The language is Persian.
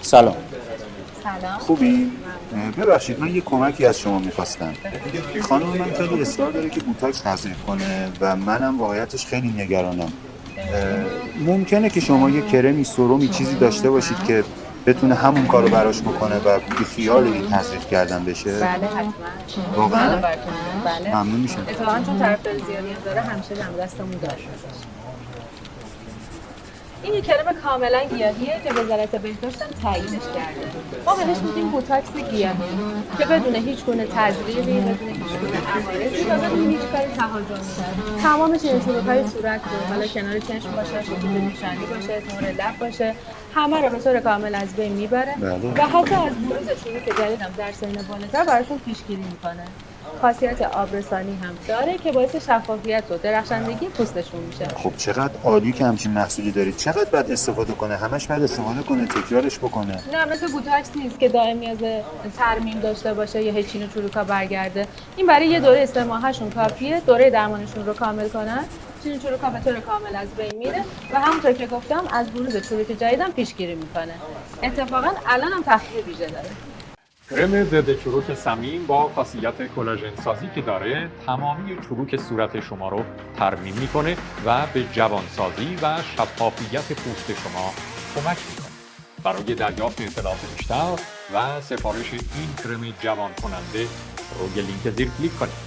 سلام. سلام. خوبی؟ ببخشید من یه کمکی از شما میخواستم. خانم من خیلی اصرار داره که بوتاکس تزریق کنه و منم واقعیتش خیلی نگرانم. ممکنه که شما یه کرمی سرومی چیزی داشته باشید که بتونه همون کارو براش بکنه و بی خیال این تزریق کردن بشه؟ بله حتما. واقعا؟ بله. ممنون میشم. اتفاقا چون طرفدار زیادی هم داره همیشه دم دستمون داره. این یک کلمه کاملا گیاهیه که وزارت بهداشت هم تاییدش کرده. ما بهش میگیم بوتاکس گیاهی که بدون هیچ گونه تزریقی، بدون هیچ گونه عوارضی و بدون هیچ کاری تهاجمی. تمامش این چروک‌های صورت رو، حالا کنار چشم باشه، خطوط پیشانی باشه، نور لب باشه، همه رو به طور کامل از بین میبره بله. و حتی از بروز چروک جدید هم در سن بالاتر براشون پیشگیری میکنه. خاصیت آبرسانی هم داره که باعث شفافیت و درخشندگی پوستشون میشه. خب چقدر عالی که همچین محصولی دارید. چقدر باید استفاده کنه؟ همش باید استفاده کنه، تکرارش بکنه؟ نه مثل بوتاکس نیست که دائم نیاز ترمیم داشته باشه یا هیچین و چروکا برگرده. این برای یه دوره 3 ماهشون کافیه. دوره درمانشون رو کامل کنن، چین و چروکا به طور کامل از بین میره و همونطور که گفتم از بروز چروک جدیدم پیشگیری میکنه. اتفاقا الان هم تخفیف ویژه داره. کرم ضد چروک سمین با خاصیت کلاژن سازی که داره تمامی چروک صورت شما رو ترمیم میکنه و به جوانسازی و شفافیت پوست شما کمک میکنه. برای دریافت اطلاعات بیشتر و سفارش این کرم جوان کننده روی لینک زیر کلیک کنید.